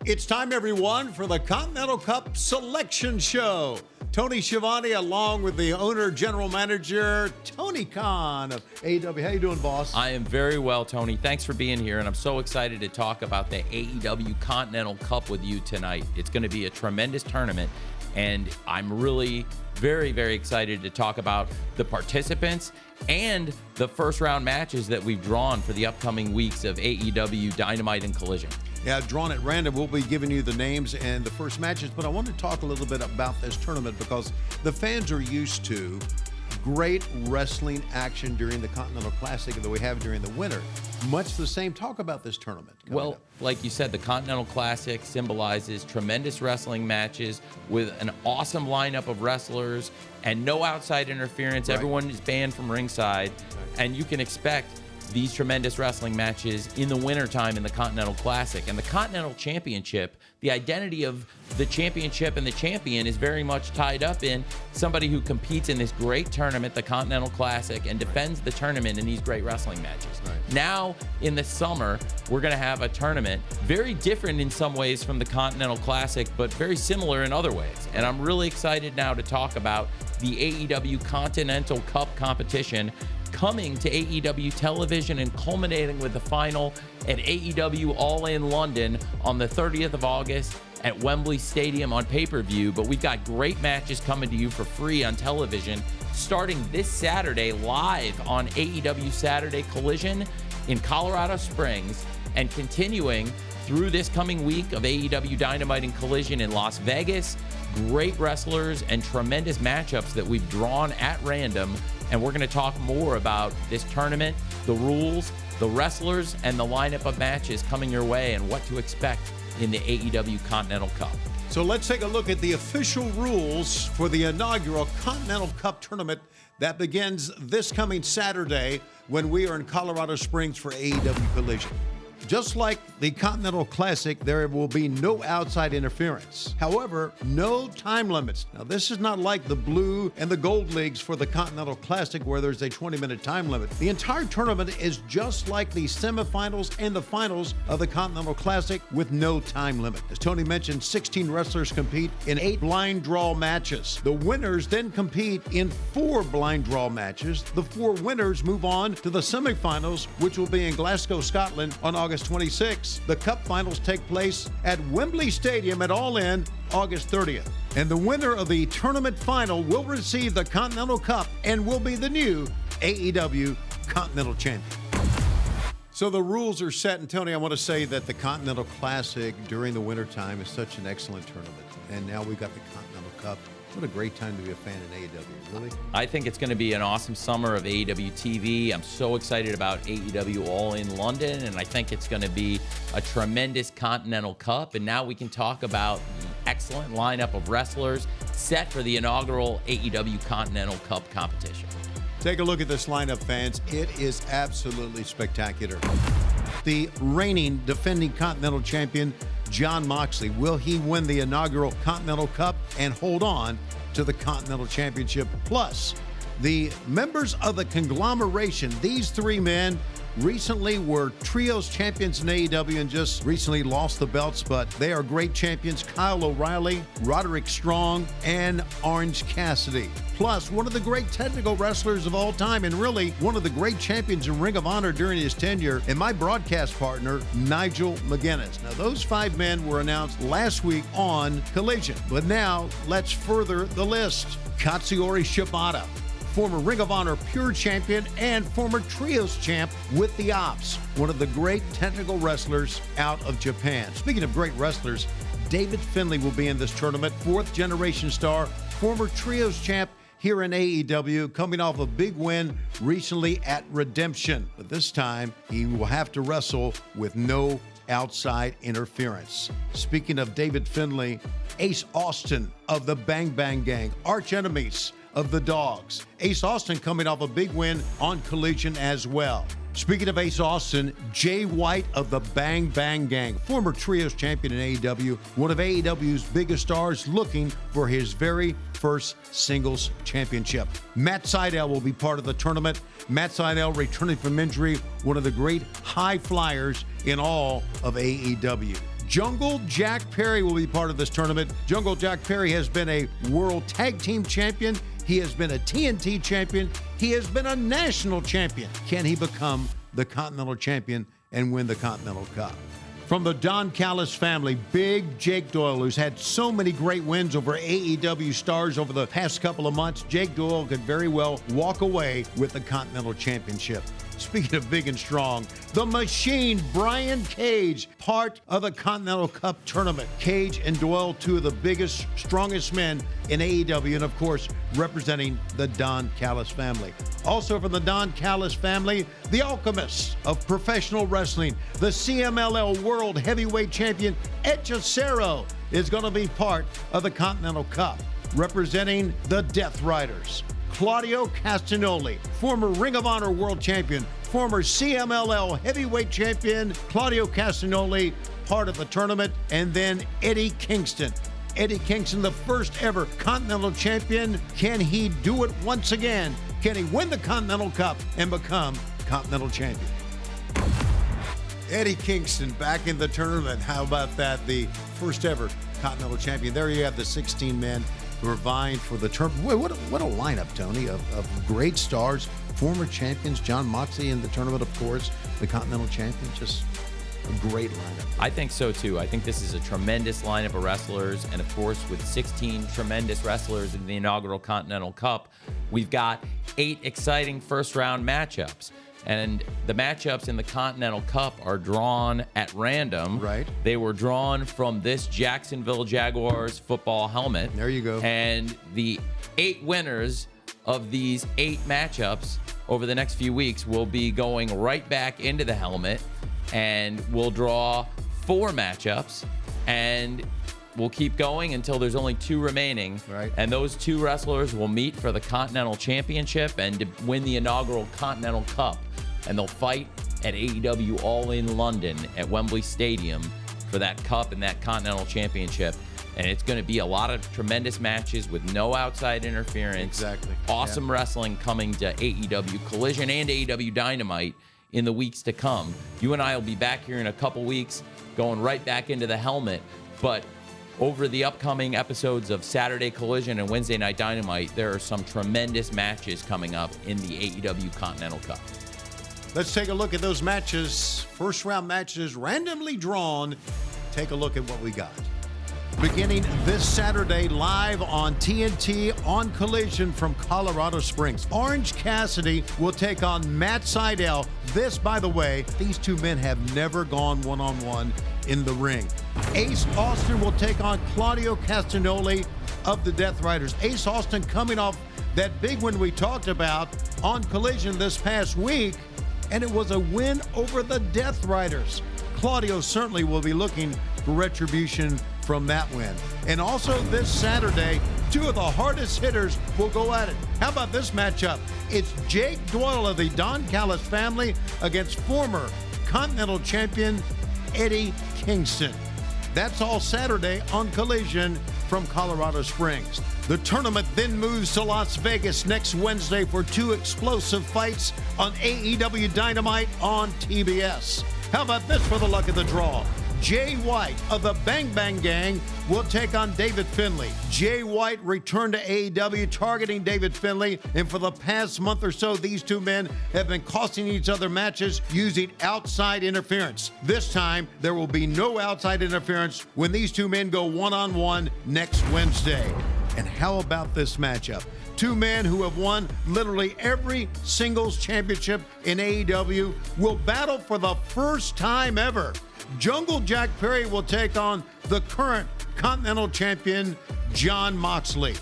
It's time, everyone, for the Continental Cup Selection Show. Tony Schiavone, along with the owner, general manager, Tony Khan of AEW. How you doing, boss? I am very well, Tony. Thanks for being here, and I'm so excited to talk about the AEW Continental Cup with you tonight. It's going to be a tremendous tournament, and I'm really very, very excited to talk about the participants and the first-round matches that we've drawn for the upcoming weeks of AEW Dynamite and Collision. Yeah, drawn at random. We'll be giving you the names and the first matches, but I want to talk a little bit about this tournament because the fans are used to great wrestling action during the Continental Classic that we have during the winter. Much the same. Talk about this tournament. Well, like you said, the Continental Classic symbolizes tremendous wrestling matches with an awesome lineup of wrestlers and no outside interference. Right. Everyone is banned from ringside, and you can expect these tremendous wrestling matches in the wintertime in the Continental Classic. And the Continental Championship, the identity of the championship and the champion is very much tied up in somebody who competes in this great tournament, the Continental Classic, and defends the tournament in these great wrestling matches. Right. Now, in the summer, we're going to have a tournament very different in some ways from the Continental Classic, but very similar in other ways. And I'm really excited now to talk about the AEW Continental Cup competition coming to AEW television and culminating with the final at AEW All In London on the 30th of August at Wembley Stadium on pay-per-view. But we've got great matches coming to you for free on television starting this Saturday live on AEW Saturday Collision in Colorado Springs and continuing through this coming week of AEW Dynamite and Collision in Las Vegas. Great wrestlers and tremendous matchups that we've drawn at random. And we're going to talk more about this tournament, the rules, the wrestlers, and the lineup of matches coming your way and what to expect in the AEW Continental Cup. So let's take a look at the official rules for the inaugural Continental Cup tournament that begins this coming Saturday when we are in Colorado Springs for AEW Collision. Just like the Continental Classic, there will be no outside interference. However, no time limits. Now, this is not like the blue and the gold leagues for the Continental Classic where there's a 20-minute time limit. The entire tournament is just like the semifinals and the finals of the Continental Classic with no time limit. As Tony mentioned, 16 wrestlers compete in 8 blind draw matches. The winners then compete in 4 blind draw matches. The 4 winners move on to the semifinals, which will be in Glasgow, Scotland on August 26th. The Cup finals take place at Wembley Stadium at All In August 30th. And the winner of the tournament final will receive the Continental Cup and will be the new AEW Continental Champion. So the rules are set, and Tony, I want to say that the Continental Classic during the wintertime is such an excellent tournament. And now we've got the Continental Cup. What a great time to be a fan in AEW, really. I think it's going to be an awesome summer of AEW TV. I'm so excited about AEW All In London, and I think it's going to be a tremendous Continental Cup. And now we can talk about the excellent lineup of wrestlers set for the inaugural AEW Continental Cup competition. Take a look at this lineup, fans. It is absolutely spectacular. The reigning defending Continental Champion, Jon Moxley. Will he win the inaugural Continental Cup and hold on to the Continental Championship? Plus, the members of the conglomeration, these 3 men recently were trios champions in AEW and just recently lost the belts, but they are great champions. Kyle O'Reilly, Roderick Strong, and Orange Cassidy. Plus, one of the great technical wrestlers of all time and really one of the great champions in Ring of Honor during his tenure, and my broadcast partner, Nigel McGuinness. Now, those 5 men were announced last week on Collision, but now let's further the list. Katsuyori Shibata, former Ring of Honor Pure Champion and former Trios Champ with the Ops, one of the great technical wrestlers out of Japan. Speaking of great wrestlers, David Finlay will be in this tournament, 4th generation star, former Trios Champ here in AEW, coming off a big win recently at Redemption. But this time, he will have to wrestle with no outside interference. Speaking of David Finlay, Ace Austin of the Bang Bang Gang, arch enemies of the Dogs. Ace Austin coming off a big win on Collision as well. Speaking of Ace Austin, Jay White of the Bang Bang Gang, former Trios champion in AEW, one of AEW's biggest stars looking for his very first singles championship. Matt Sydal will be part of the tournament. Matt Sydal returning from injury, one of the great high flyers in all of AEW. Jungle Jack Perry will be part of this tournament. Jungle Jack Perry has been a World Tag Team Champion. He has been a TNT Champion. He has been a National Champion. Can he become the Continental Champion and win the Continental Cup? From the Don Callis family, Big Jake Doyle, who's had so many great wins over AEW stars over the past couple of months, Jake Doyle could very well walk away with the Continental Championship. Speaking of big and strong, the Machine, Brian Cage, part of the Continental Cup tournament. Cage and Doyle, two of the biggest, strongest men in AEW, and of course, representing the Don Callis family. Also from the Don Callis family, the Alchemists of professional wrestling, the CMLL World Heavyweight Champion, Hechicero, is going to be part of the Continental Cup, representing the Death Riders. Claudio Castagnoli, former Ring of Honor World Champion, former CMLL Heavyweight Champion, Claudio Castagnoli, part of the tournament, and then Eddie Kingston. Eddie Kingston, the first ever Continental Champion. Can he do it once again? Can he win the Continental Cup and become Continental Champion? Eddie Kingston back in the tournament. How about that? The first ever Continental Champion. There you have the 16 men who are vying for the tournament. What a lineup, Tony, of great stars, former champions. Jon Moxley in the tournament, of course, the Continental Champion. Just a great lineup. I think so, too. I think this is a tremendous lineup of wrestlers. And, of course, with 16 tremendous wrestlers in the inaugural Continental Cup, we've got 8 exciting first-round matchups. And the matchups in the Continental Cup are drawn at random. Right. They were drawn from this Jacksonville Jaguars football helmet. There you go. And the 8 winners of these 8 matchups over the next few weeks will be going right back into the helmet, and we'll draw 4 matchups, and we'll keep going until there's only 2 remaining. Right. And those 2 wrestlers will meet for the Continental Championship and to win the inaugural Continental Cup. And they'll fight at AEW All In London at Wembley Stadium for that cup and that Continental Championship. And it's going to be a lot of tremendous matches with no outside interference. Exactly. Awesome wrestling coming to AEW Collision and AEW Dynamite in the weeks to come. You and I will be back here in a couple weeks, going right back into the helmet. But over the upcoming episodes of Saturday Collision and Wednesday Night Dynamite, there are some tremendous matches coming up in the AEW Continental Cup. Let's take a look at those matches. First round matches randomly drawn. Take a look at what we got. Beginning this Saturday live on TNT on Collision from Colorado Springs. Orange Cassidy will take on Matt Seidel. This, by the way, these two men have never gone one-on-one in the ring. Ace Austin will take on Claudio Castagnoli of the Death Riders. Ace Austin coming off that big win we talked about on Collision this past week, and it was a win over the Death Riders. Claudio certainly will be looking for retribution from that win. And also this Saturday, 2 of the hardest hitters will go at it. How about this matchup? It's Jake Doyle of the Don Callis family against former Continental Champion Eddie Kingston. That's all Saturday on Collision from Colorado Springs. The tournament then moves to Las Vegas next Wednesday for 2 explosive fights on AEW Dynamite on TBS. How about this for the luck of the draw? Jay White of the Bang Bang Gang will take on David Finlay. Jay White returned to AEW targeting David Finlay, and for the past month or so, these two men have been costing each other matches using outside interference. This time, there will be no outside interference when these two men go one-on-one next Wednesday. And how about this matchup? 2 men who have won literally every singles championship in AEW will battle for the first time ever. Jungle Jack Perry will take on the current Continental Champion, Jon Moxley.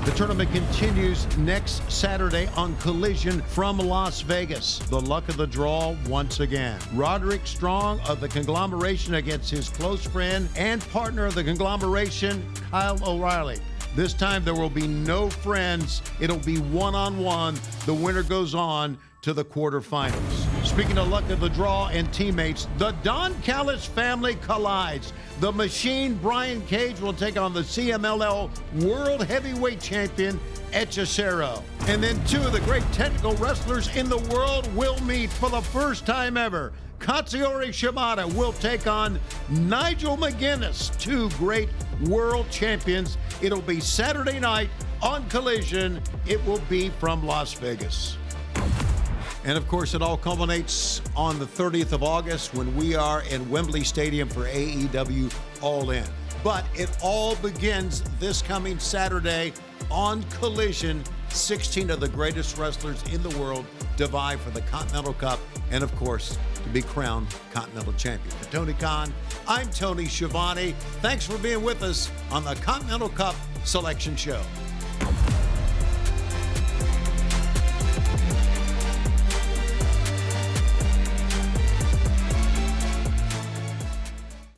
The tournament continues next Saturday on Collision from Las Vegas. The luck of the draw once again. Roderick Strong of the Conglomeration against his close friend and partner of the Conglomeration, Kyle O'Reilly. This time there will be no friends. It'll be one-on-one. The winner goes on to the quarterfinals. Speaking of luck of the draw and teammates, the Don Callis family collides. The Machine, Brian Cage, will take on the CMLL World Heavyweight Champion, Hechicero. And then 2 of the great technical wrestlers in the world will meet for the first time ever. Katsuyori Shibata will take on Nigel McGuinness, two great world champions. It'll be Saturday night on Collision. It will be from Las Vegas. And of course, it all culminates on the 30th of August when we are in Wembley Stadium for AEW All In. But it all begins this coming Saturday on Collision. 16 of the greatest wrestlers in the world divide for the Continental Cup and, of course, to be crowned Continental Champion. For Tony Khan, I'm Tony Schiavone. Thanks for being with us on the Continental Cup Selection Show.